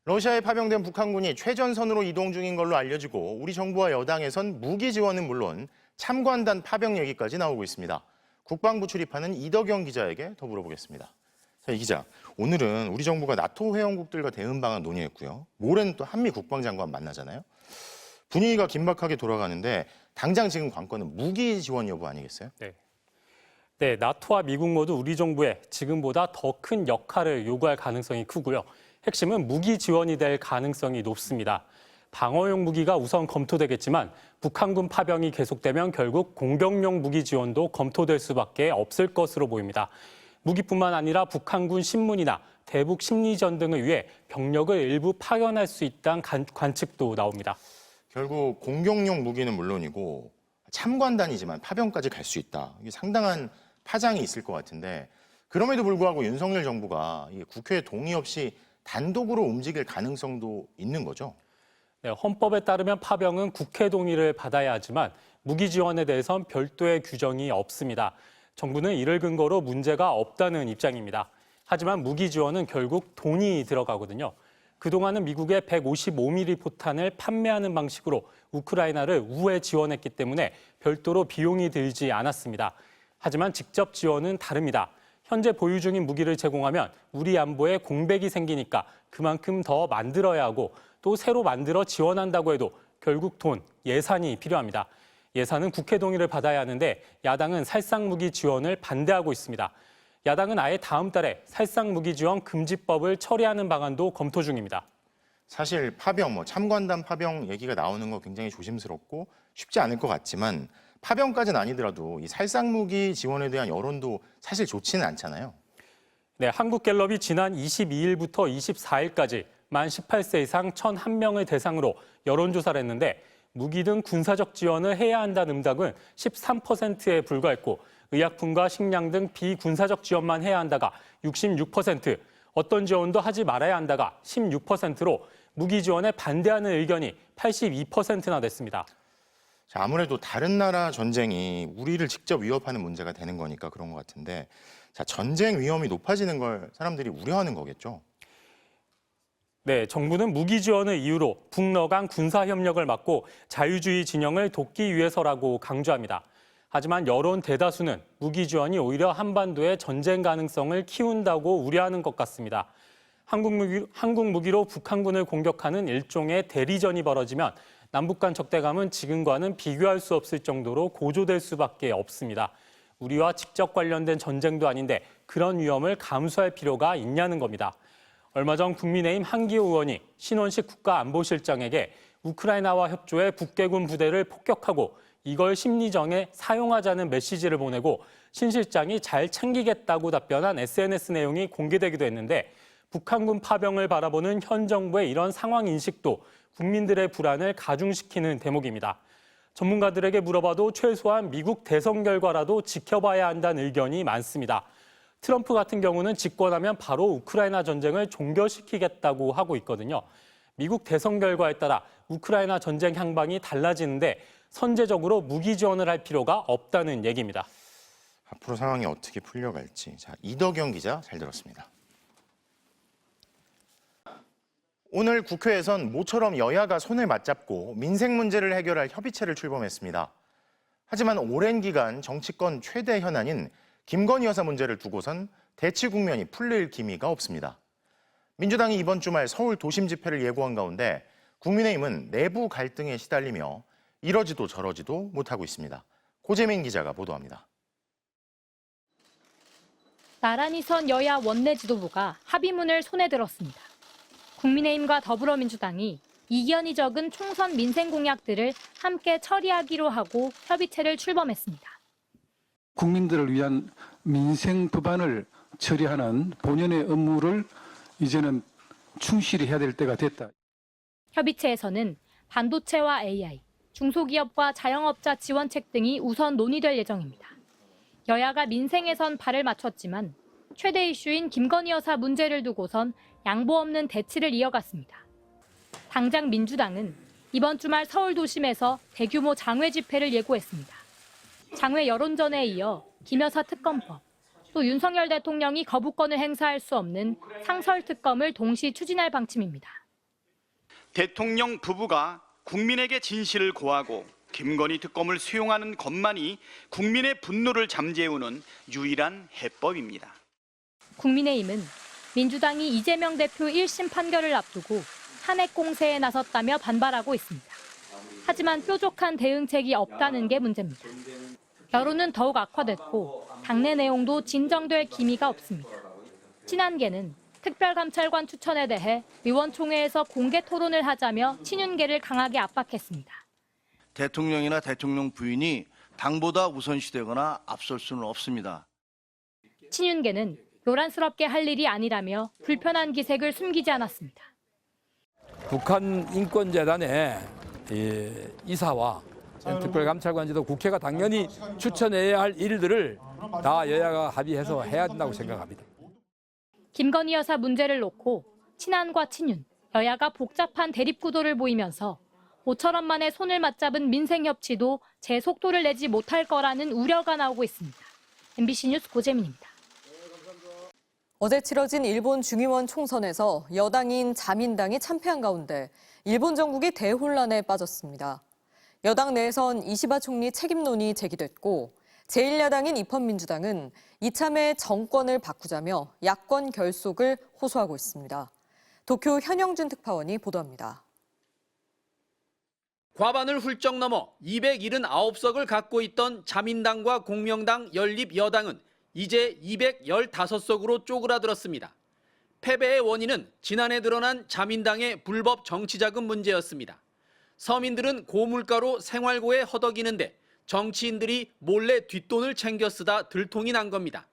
러시아에 파병된 북한군이 최전선으로 이동 중인 걸로 알려지고 우리 정부와 여당에선 무기 지원은 물론 참관단 파병 얘기까지 나오고 있습니다. 국방부 출입하는 이덕영 기자에게 더 물어보겠습니다. 자, 이 기자, 오늘은 우리 정부가 나토 회원국들과 대응 방안 논의했고요. 모레는 또 한미 국방장관 만나잖아요. 분위기가 긴박하게 돌아가는데 당장 지금 관건은 무기 지원 여부 아니겠어요? 네, 나토와 미국 모두 우리 정부에 지금보다 더 큰 역할을 요구할 가능성이 크고요. 핵심은 무기 지원이 될 가능성이 높습니다. 방어용 무기가 우선 검토되겠지만 북한군 파병이 계속되면 결국 공격용 무기 지원도 검토될 수밖에 없을 것으로 보입니다. 무기뿐만 아니라 북한군 신문이나 대북 심리전 등을 위해 병력을 일부 파견할 수 있다는 관측도 나옵니다. 결국 공격용 무기는 물론이고 참관단이지만 파병까지 갈 수 있다. 이게 상당한 파장이 있을 것 같은데 그럼에도 불구하고 윤석열 정부가 국회 동의 없이 단독으로 움직일 가능성도 있는 거죠? 네, 헌법에 따르면 파병은 국회 동의를 받아야 하지만 무기 지원에 대해선 별도의 규정이 없습니다. 정부는 이를 근거로 문제가 없다는 입장입니다. 하지만 무기 지원은 결국 돈이 들어가거든요. 그동안은 미국의 155mm 포탄을 판매하는 방식으로 우크라이나를 우회 지원했기 때문에 별도로 비용이 들지 않았습니다. 하지만 직접 지원은 다릅니다. 현재 보유 중인 무기를 제공하면 우리 안보에 공백이 생기니까 그만큼 더 만들어야 하고 또 새로 만들어 지원한다고 해도 결국 돈, 예산이 필요합니다. 예산은 국회 동의를 받아야 하는데 야당은 살상 무기 지원을 반대하고 있습니다. 야당은 아예 다음 달에 살상 무기 지원 금지법을 처리하는 방안도 검토 중입니다. 사실 파병, 참관단 파병 얘기가 나오는 거 굉장히 조심스럽고 쉽지 않을 것 같지만 파병까지는 아니더라도 이 살상무기 지원에 대한 여론도 사실 좋지는 않잖아요. 네, 한국갤럽이 지난 22일부터 24일까지 만 18세 이상 1,001명을 대상으로 여론조사를 했는데 무기 등 군사적 지원을 해야 한다는 응답은 13%에 불과했고 의약품과 식량 등 비군사적 지원만 해야 한다가 66%, 어떤 지원도 하지 말아야 한다가 16%로 무기 지원에 반대하는 의견이 82%나 됐습니다. 자, 아무래도 다른 나라 전쟁이 우리를 직접 위협하는 문제가 되는 거니까 그런 것 같은데 자, 전쟁 위험이 높아지는 걸 사람들이 우려하는 거겠죠? 네, 정부는 무기 지원을 이유로 북러 간 군사협력을 막고 자유주의 진영을 돕기 위해서라고 강조합니다. 하지만 여론 대다수는 무기 지원이 오히려 한반도의 전쟁 가능성을 키운다고 우려하는 것 같습니다. 한국 무기로 북한군을 공격하는 일종의 대리전이 벌어지면 남북 간 적대감은 지금과는 비교할 수 없을 정도로 고조될 수밖에 없습니다. 우리와 직접 관련된 전쟁도 아닌데 그런 위험을 감수할 필요가 있냐는 겁니다. 얼마 전 국민의힘 한기호 의원이 신원식 국가안보실장에게 우크라이나와 협조해 북괴군 부대를 폭격하고 이걸 심리전에 사용하자는 메시지를 보내고 신 실장이 잘 챙기겠다고 답변한 SNS 내용이 공개되기도 했는데 북한군 파병을 바라보는 현 정부의 이런 상황 인식도 국민들의 불안을 가중시키는 대목입니다. 전문가들에게 물어봐도 최소한 미국 대선 결과라도 지켜봐야 한다는 의견이 많습니다. 트럼프 같은 경우는 집권하면 바로 우크라이나 전쟁을 종결시키겠다고 하고 있거든요. 미국 대선 결과에 따라 우크라이나 전쟁 향방이 달라지는데 선제적으로 무기 지원을 할 필요가 없다는 얘기입니다. 앞으로 상황이 어떻게 풀려갈지. 자, 이덕영 기자 잘 들었습니다. 오늘 국회에선 모처럼 여야가 손을 맞잡고 민생 문제를 해결할 협의체를 출범했습니다. 하지만 오랜 기간 정치권 최대 현안인 김건희 여사 문제를 두고선 대치 국면이 풀릴 기미가 없습니다. 민주당이 이번 주말 서울 도심 집회를 예고한 가운데 국민의힘은 내부 갈등에 시달리며 이러지도 저러지도 못하고 있습니다. 고재민 기자가 보도합니다. 나란히 선 여야 원내 지도부가 합의문을 손에 들었습니다. 국민의힘과 더불어민주당이 이견이 적은 총선 민생 공약들을 함께 처리하기로 하고 협의체를 출범했습니다. 국민들을 위한 민생 법안을 처리하는 본연의 업무를 이제는 충실히 해야 될 때가 됐다. 협의체에서는 반도체와 AI, 중소기업과 자영업자 지원책 등이 우선 논의될 예정입니다. 여야가 민생에선 발을 맞췄지만 최대 이슈인 김건희 여사 문제를 두고선 양보 없는 대치를 이어갔습니다. 당장 민주당은 이번 주말 서울 도심에서 대규모 장외 집회를 예고했습니다. 장외 여론전에 이어 김 여사 특검법, 또 윤석열 대통령이 거부권을 행사할 수 없는 상설 특검을 동시 추진할 방침입니다. 대통령 부부가 국민에게 진실을 고하고 김건희 특검을 수용하는 것만이 국민의 분노를 잠재우는 유일한 해법입니다. 국민의힘은 민주당이 이재명 대표 1심 판결을 앞두고 탄핵 공세에 나섰다며 반발하고 있습니다. 하지만 뾰족한 대응책이 없다는 게 문제입니다. 여론은 더욱 악화됐고 당내 내용도 진정될 기미가 없습니다. 친한계는 특별감찰관 추천에 대해 의원총회에서 공개 토론을 하자며 친윤계를 강하게 압박했습니다. 대통령이나 대통령 부인이 당보다 우선시되거나 앞설 수는 없습니다. 친윤계는 요란스럽게 할 일이 아니라며 불편한 기색을 숨기지 않았습니다. 북한 인권재단의 이사와 특별감찰관제도 국회가 당연히 추천해야 할 일들을 다 여야가 합의해서 해야 된다고 생각합니다. 김건희 여사 문제를 놓고 친한과 친윤, 여야가 복잡한 대립구도를 보이면서 모처럼 만에 손을 맞잡은 민생협치도 제 속도를 내지 못할 거라는 우려가 나오고 있습니다. MBC 뉴스 고재민입니다. 어제 치러진 일본 중의원 총선에서 여당인 자민당이 참패한 가운데 일본 전국이 대혼란에 빠졌습니다. 여당 내에선 이시바 총리 책임론이 제기됐고 제1야당인 입헌민주당은 이참에 정권을 바꾸자며 야권 결속을 호소하고 있습니다. 도쿄 현영준 특파원이 보도합니다. 과반을 훌쩍 넘어 279석을 갖고 있던 자민당과 공명당 연립여당은 이제 215석으로 쪼그라들었습니다. 패배의 원인은 지난해 드러난 자민당의 불법 정치자금 문제였습니다. 서민들은 고물가로 생활고에 허덕이는데 정치인들이 몰래 뒷돈을 챙겨 쓰다 들통이 난 겁니다.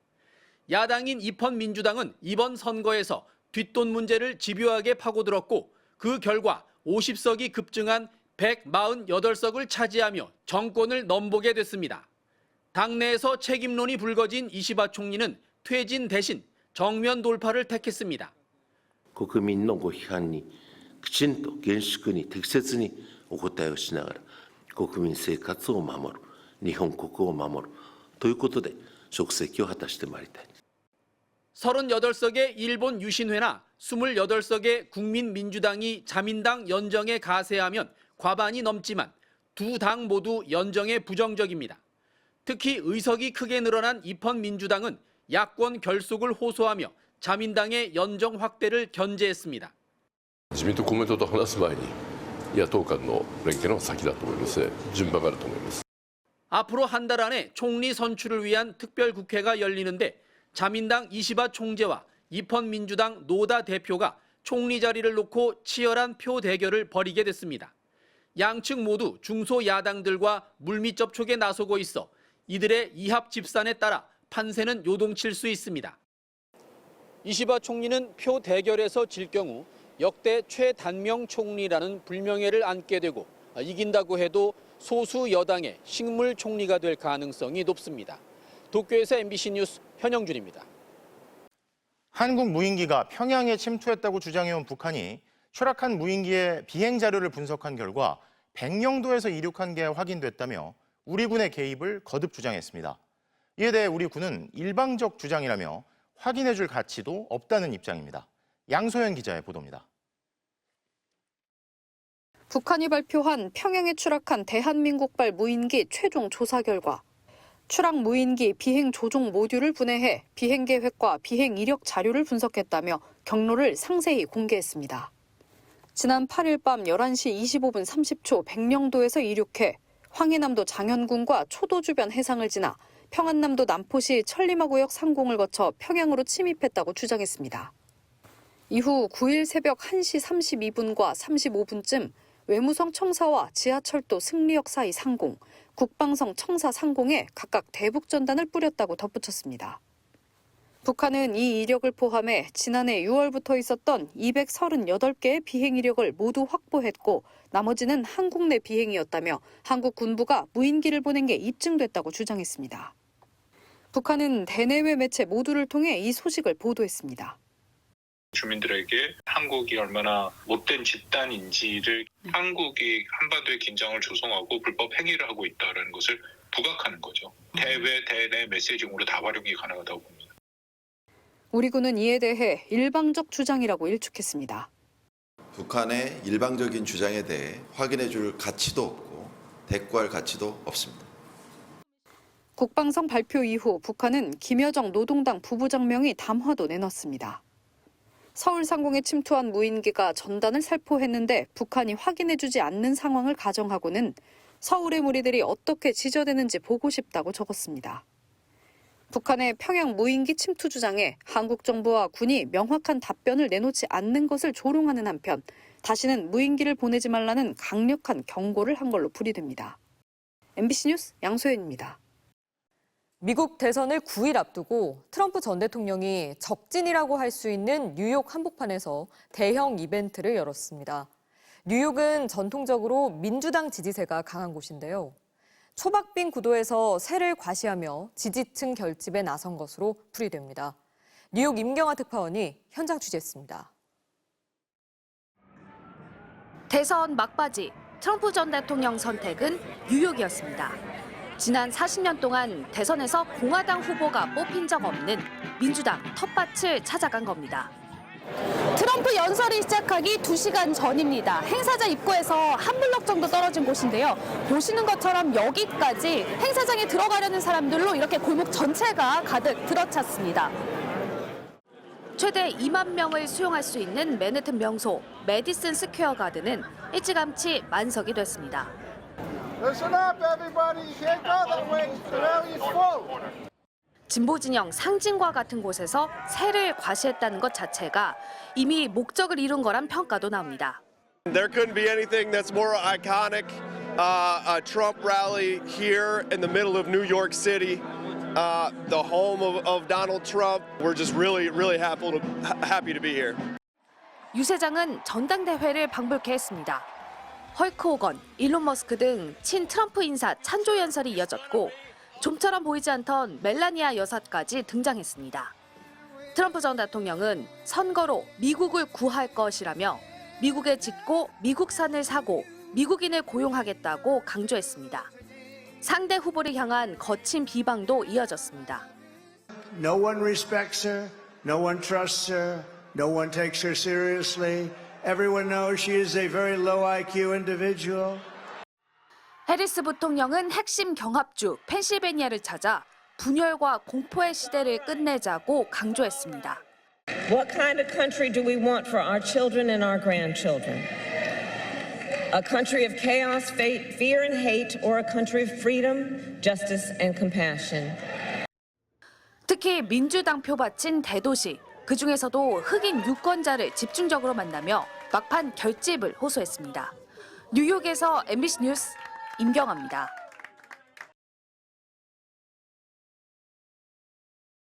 야당인 입헌민주당은 이번 선거에서 뒷돈 문제를 집요하게 파고들었고 그 결과 50석이 급증한 148석을 차지하며 정권을 넘보게 됐습니다. 당내에서 책임론이 불거진 이시바 총리는 퇴진 대신 정면 돌파를 택했습니다. 国民のご批判にきちんと厳粛に適切にお答えをしながら国民生活を守る、日本国を守るということで職責を果たしてまいりたい。 38석의 일본 유신회나 28석의 국민민주당이 자민당 연정에 가세하면 과반이 넘지만 두 당 모두 연정에 부정적입니다. 특히 의석이 크게 늘어난 입헌민주당은 야권 결속을 호소하며 자민당의 연정 확대를 견제했습니다. 自民党公明党と話す前に野党間の連携の先だと思いますね。順番があると思います。 앞으로 한 달 안에 총리 선출을 위한 특별국회가 열리는데 자민당 이시바 총재와 입헌민주당 노다 대표가 총리 자리를 놓고 치열한 표 대결을 벌이게 됐습니다. 양측 모두 중소야당들과 물밑 접촉에 나서고 있어 이들의 이합 집산에 따라 판세는 요동칠 수 있습니다. 이시바 총리는 표 대결에서 질 경우 역대 최단명 총리라는 불명예를 안게 되고 이긴다고 해도 소수 여당의 식물 총리가 될 가능성이 높습니다. 도쿄에서 MBC 뉴스 현영준입니다. 한국 무인기가 평양에 침투했다고 주장해온 북한이 추락한 무인기의 비행 자료를 분석한 결과 백령도에서 이륙한 게 확인됐다며 우리 군의 개입을 거듭 주장했습니다. 이에 대해 우리 군은 일방적 주장이라며 확인해줄 가치도 없다는 입장입니다. 양소연 기자의 보도입니다. 북한이 발표한 평양에 추락한 대한민국발 무인기 최종 조사 결과 추락 무인기 비행 조종 모듈을 분해해 비행 계획과 비행 이력 자료를 분석했다며 경로를 상세히 공개했습니다. 지난 8일 밤 11시 25분 30초 백령도에서 이륙해 황해남도 장현군과 초도 주변 해상을 지나 평안남도 남포시 천리마구역 상공을 거쳐 평양으로 침입했다고 주장했습니다. 이후 9일 새벽 1시 32분과 35분쯤 외무성 청사와 지하철도 승리역 사이 상공, 국방성 청사 상공에 각각 대북 전단을 뿌렸다고 덧붙였습니다. 북한은 이 이력을 포함해 지난해 6월부터 있었던 238개의 비행 이력을 모두 확보했고 나머지는 한국 내 비행이었다며 한국 군부가 무인기를 보낸 게 입증됐다고 주장했습니다. 북한은 대내외 매체 모두를 통해 이 소식을 보도했습니다. 주민들에게 한국이 얼마나 못된 집단인지를 한국이 한반도의 긴장을 조성하고 불법 행위를 하고 있다는 것을 부각하는 거죠. 대외, 대내 메시징으로 다 활용이 가능하다고 봅니다. 우리 군은 이에 대해 일방적 주장이라고 일축했습니다. 북한의 일방적인 주장에 대해 확인해 줄 가치도 없고 대꾸할 가치도 없습니다. 국방성 발표 이후 북한은 김여정 노동당 부부장명의 담화도 내놨습니다. 서울 상공에 침투한 무인기가 전단을 살포했는데 북한이 확인해주지 않는 상황을 가정하고는 서울의 무리들이 어떻게 지저대는지 보고 싶다고 적었습니다. 북한의 평양 무인기 침투 주장에 한국 정부와 군이 명확한 답변을 내놓지 않는 것을 조롱하는 한편 다시는 무인기를 보내지 말라는 강력한 경고를 한 걸로 풀이됩니다. MBC 뉴스 양소연입니다. 미국 대선을 9일 앞두고 트럼프 전 대통령이 적진이라고 할 수 있는 뉴욕 한복판에서 대형 이벤트를 열었습니다. 뉴욕은 전통적으로 민주당 지지세가 강한 곳인데요. 초박빙 구도에서 세를 과시하며 지지층 결집에 나선 것으로 풀이됩니다. 뉴욕 임경아 특파원이 현장 취재했습니다. 대선 막바지 트럼프 전 대통령 선택은 뉴욕이었습니다. 지난 40년 동안 대선에서 공화당 후보가 뽑힌 적 없는 민주당 텃밭을 찾아간 겁니다. 트럼프 연설이 시작하기 2시간 전입니다. 행사장 입구에서 한 블럭 정도 떨어진 곳인데요. 보시는 것처럼 여기까지 행사장에 들어가려는 사람들로 이렇게 골목 전체가 가득 들어찼습니다. 최대 2만 명을 수용할 수 있는 맨해튼 명소 메디슨 스퀘어 가든은 일찌감치 만석이 됐습니다. 진보 진영 상징과 같은 곳에서 세를 과시했다는 것 자체가 이미 목적을 이룬 거란 평가도 나옵니다. There couldn't be anything that's more iconic. A Trump rally here in the middle of New York City, the home of Donald Trump. We're just really happy to be here. 유 세장은 전당대회를 방불케 했습니다. 헐크 호건, 일론 머스크 등 친 트럼프 인사 찬조 연설이 이어졌고 좀처럼 보이지 않던 멜라니아 여사까지 등장했습니다. 트럼프 전 대통령은 선거로 미국을 구할 것이라며 미국에 짓고 미국산을 사고 미국인을 고용하겠다고 강조했습니다. 상대 후보를 향한 거친 비방도 이어졌습니다. No one respects her, no one trusts her, no one takes her seriously. Everyone knows she is a very low IQ individual. 해리스 부통령은 핵심 경합주 펜실베니아를 찾아 분열과 공포의 시대를 끝내자고 강조했습니다. What kind of country do we want for our children and our grandchildren? A country of chaos, fear and hate, or a country of freedom, justice and compassion? 특히 민주당 표밭인 대도시, 그중에서도 흑인 유권자를 집중적으로 만나며 막판 결집을 호소했습니다. 뉴욕에서 MBC 뉴스 임경아입니다.